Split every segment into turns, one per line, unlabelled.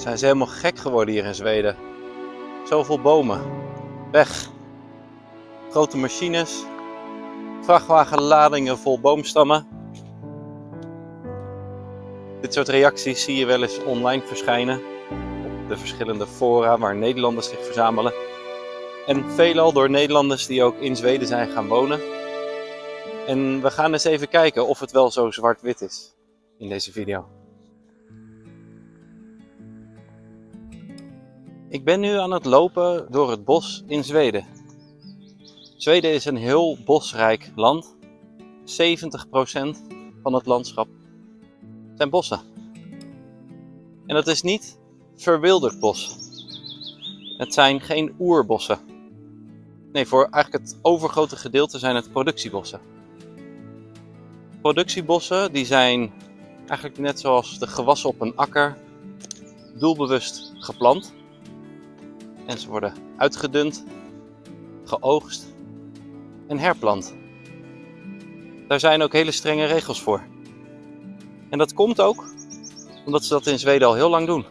Zijn ze helemaal gek geworden hier in Zweden? Zoveel bomen. Weg. Grote machines. Vrachtwagenladingen vol boomstammen. Dit soort reacties zie je wel eens online verschijnen. Op de verschillende fora waar Nederlanders zich verzamelen. En veelal door Nederlanders die ook in Zweden zijn gaan wonen. En we gaan eens even kijken of het wel zo zwart-wit is in deze video. Ik ben nu aan het lopen door het bos in Zweden. Zweden is een heel bosrijk land. 70% van het landschap zijn bossen. En dat is niet verwilderd bos. Het zijn geen oerbossen. Nee, voor eigenlijk het overgrote gedeelte zijn het productiebossen. Productiebossen die zijn eigenlijk net zoals de gewassen op een akker doelbewust geplant. En ze worden uitgedund, geoogst en herplant. Daar zijn ook hele strenge regels voor. En dat komt ook omdat ze dat in Zweden al heel lang doen.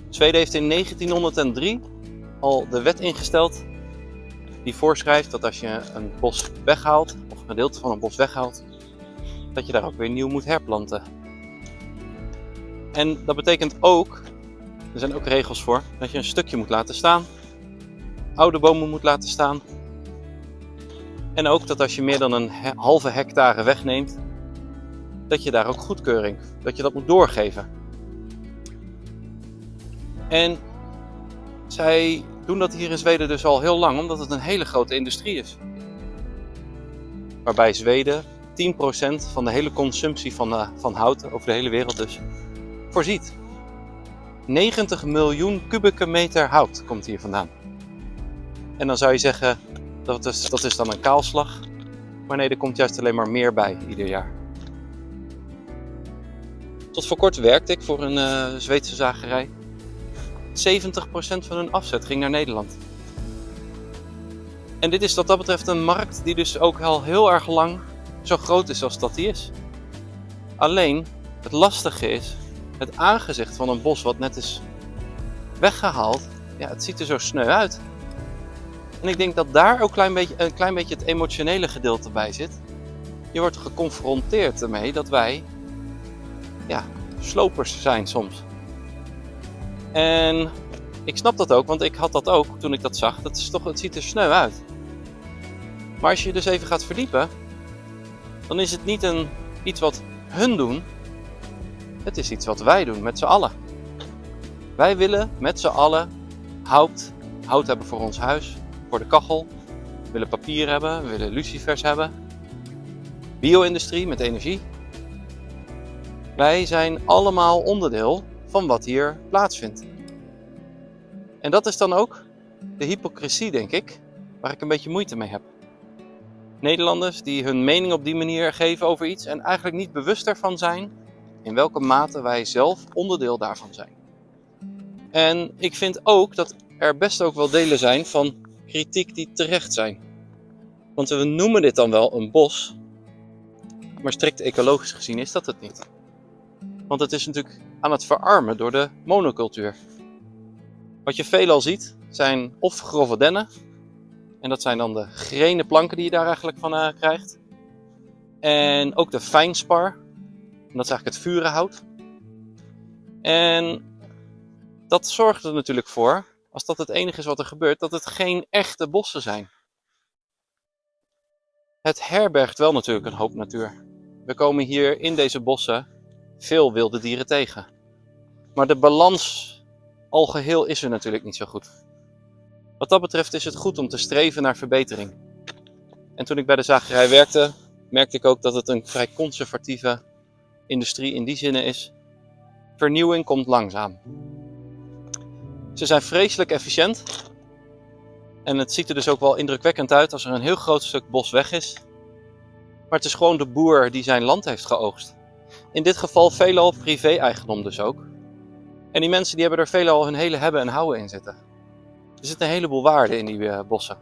Zweden heeft in 1903 al de wet ingesteld die voorschrijft dat als je een bos weghaalt, of een gedeelte van een bos weghaalt, dat je daar ook weer nieuw moet herplanten. En dat betekent ook, er zijn ook regels voor, dat je een stukje moet laten staan, oude bomen moet laten staan. En ook dat als je meer dan een halve hectare wegneemt, dat je daar ook goedkeuring, dat je dat moet doorgeven. En zij doen dat hier in Zweden dus al heel lang, omdat het een hele grote industrie is. Waarbij Zweden 10% van de hele consumptie van hout, over de hele wereld dus, voorziet. 90 miljoen kubieke meter hout komt hier vandaan. En dan zou je zeggen, dat is dan een kaalslag. Maar nee, er komt juist alleen maar meer bij ieder jaar. Tot voor kort werkte ik voor een Zweedse zagerij. 70% van hun afzet ging naar Nederland. En dit is wat dat betreft een markt die dus ook al heel erg lang zo groot is als dat die is. Alleen, het lastige is, het aangezicht van een bos wat net is weggehaald, ja, het ziet er zo sneu uit. En ik denk dat daar ook een klein beetje het emotionele gedeelte bij zit. Je wordt geconfronteerd ermee dat wij, ja, slopers zijn soms. En ik snap dat ook, want ik had dat ook toen ik dat zag. Het ziet er sneu uit. Maar als je je dus even gaat verdiepen, dan is het niet iets wat hun doen. Het is iets wat wij doen met z'n allen. Wij willen met z'n allen hout hebben voor ons huis, voor de kachel. We willen papier hebben, we willen lucifers hebben. Bio-industrie met energie. Wij zijn allemaal onderdeel van wat hier plaatsvindt. En dat is dan ook de hypocrisie, denk ik, waar ik een beetje moeite mee heb. Nederlanders die hun mening op die manier geven over iets en eigenlijk niet bewust ervan zijn in welke mate wij zelf onderdeel daarvan zijn. En ik vind ook dat er best ook wel delen zijn van kritiek die terecht zijn. Want we noemen dit dan wel een bos, maar strikt ecologisch gezien is dat het niet. Want het is natuurlijk aan het verarmen door de monocultuur. Wat je veelal ziet zijn of grove dennen. En dat zijn dan de grene planken die je daar eigenlijk van krijgt. En ook de fijnspar. En dat is eigenlijk het vurenhout. En dat zorgt er natuurlijk voor, als dat het enige is wat er gebeurt, dat het geen echte bossen zijn. Het herbergt wel natuurlijk een hoop natuur. We komen hier in deze bossen veel wilde dieren tegen. Maar de balans algeheel is er natuurlijk niet zo goed. Wat dat betreft is het goed om te streven naar verbetering. En toen ik bij de zagerij werkte, merkte ik ook dat het een vrij conservatieve industrie in die zin is. Vernieuwing komt langzaam. Ze zijn vreselijk efficiënt. En het ziet er dus ook wel indrukwekkend uit als er een heel groot stuk bos weg is. Maar het is gewoon de boer die zijn land heeft geoogst. In dit geval veelal privé-eigendom dus ook. En die mensen die hebben er veelal hun hele hebben en houden in zitten. Er zit een heleboel waarde in die bossen.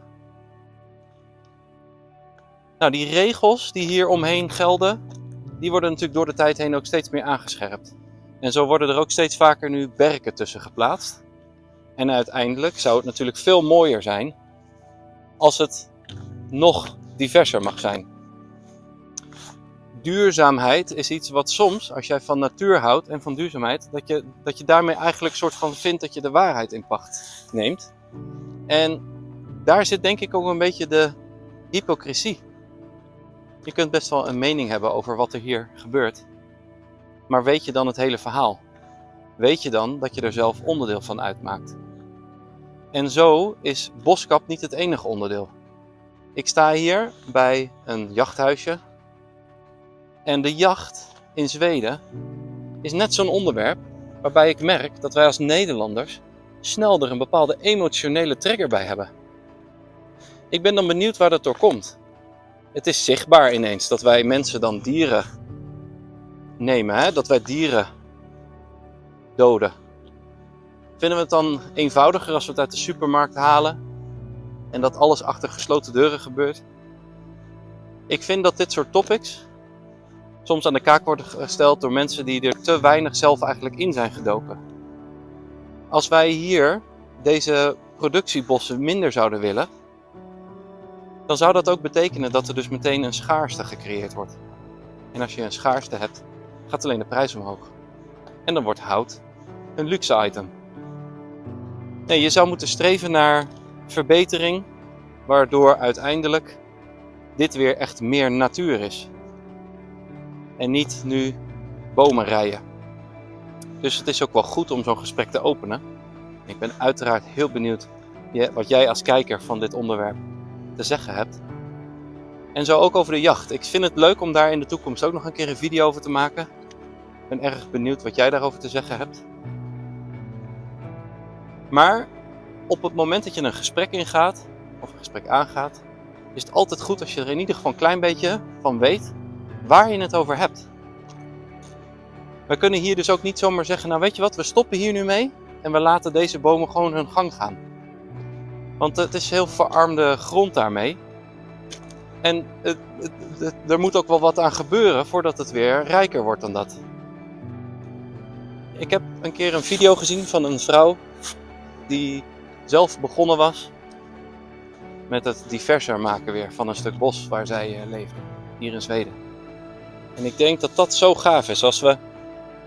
Nou, die regels die hier omheen gelden, die worden natuurlijk door de tijd heen ook steeds meer aangescherpt. En zo worden er ook steeds vaker nu berken tussen geplaatst. En uiteindelijk zou het natuurlijk veel mooier zijn als het nog diverser mag zijn. Duurzaamheid is iets wat soms, als jij van natuur houdt en van duurzaamheid, dat je daarmee eigenlijk soort van vindt dat je de waarheid in pacht neemt. En daar zit denk ik ook een beetje de hypocrisie. Je kunt best wel een mening hebben over wat er hier gebeurt. Maar weet je dan het hele verhaal? Weet je dan dat je er zelf onderdeel van uitmaakt? En zo is boskap niet het enige onderdeel. Ik sta hier bij een jachthuisje. En de jacht in Zweden is net zo'n onderwerp waarbij ik merk dat wij als Nederlanders snel er een bepaalde emotionele trigger bij hebben. Ik ben dan benieuwd waar dat door komt. Het is zichtbaar ineens dat wij mensen dan dieren nemen, hè? Dat wij dieren doden. Vinden we het dan eenvoudiger als we het uit de supermarkt halen en dat alles achter gesloten deuren gebeurt? Ik vind dat dit soort topics soms aan de kaak worden gesteld door mensen die er te weinig zelf eigenlijk in zijn gedoken. Als wij hier deze productiebossen minder zouden willen, dan zou dat ook betekenen dat er dus meteen een schaarste gecreëerd wordt. En als je een schaarste hebt, gaat alleen de prijs omhoog. En dan wordt hout een luxe item. Nee, je zou moeten streven naar verbetering, waardoor uiteindelijk dit weer echt meer natuur is. En niet nu bomen rijden. Dus het is ook wel goed om zo'n gesprek te openen. Ik ben uiteraard heel benieuwd wat jij als kijker van dit onderwerp te zeggen hebt. En zo ook over de jacht. Ik vind het leuk om daar in de toekomst ook nog een keer een video over te maken. Ik ben erg benieuwd wat jij daarover te zeggen hebt. Maar op het moment dat je een gesprek ingaat, of een gesprek aangaat, is het altijd goed als je er in ieder geval een klein beetje van weet waar je het over hebt. We kunnen hier dus ook niet zomaar zeggen, nou weet je wat, we stoppen hier nu mee en we laten deze bomen gewoon hun gang gaan. Want het is heel verarmde grond daarmee. En er moet ook wel wat aan gebeuren voordat het weer rijker wordt dan dat. Ik heb een keer een video gezien van een vrouw die zelf begonnen was met het diverser maken weer van een stuk bos waar zij leefde, hier in Zweden. En ik denk dat dat zo gaaf is, als we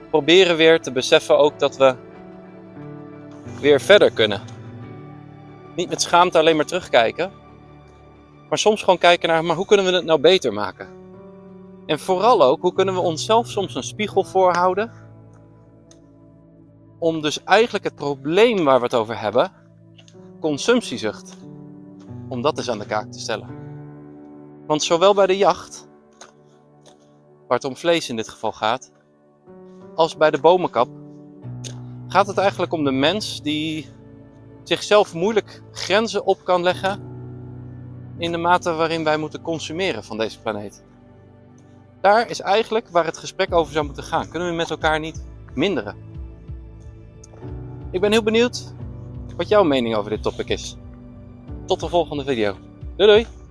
proberen weer te beseffen ook dat we weer verder kunnen. Niet met schaamte alleen maar terugkijken, maar soms gewoon kijken naar, maar hoe kunnen we het nou beter maken? En vooral ook, hoe kunnen we onszelf soms een spiegel voorhouden, om dus eigenlijk het probleem waar we het over hebben, consumptiezucht, om dat eens aan de kaak te stellen. Want zowel bij de jacht, waar het om vlees in dit geval gaat, als bij de bomenkap, gaat het eigenlijk om de mens die zichzelf moeilijk grenzen op kan leggen in de mate waarin wij moeten consumeren van deze planeet. Daar is eigenlijk waar het gesprek over zou moeten gaan. Kunnen we met elkaar niet minderen? Ik ben heel benieuwd wat jouw mening over dit topic is. Tot de volgende video. Doei doei!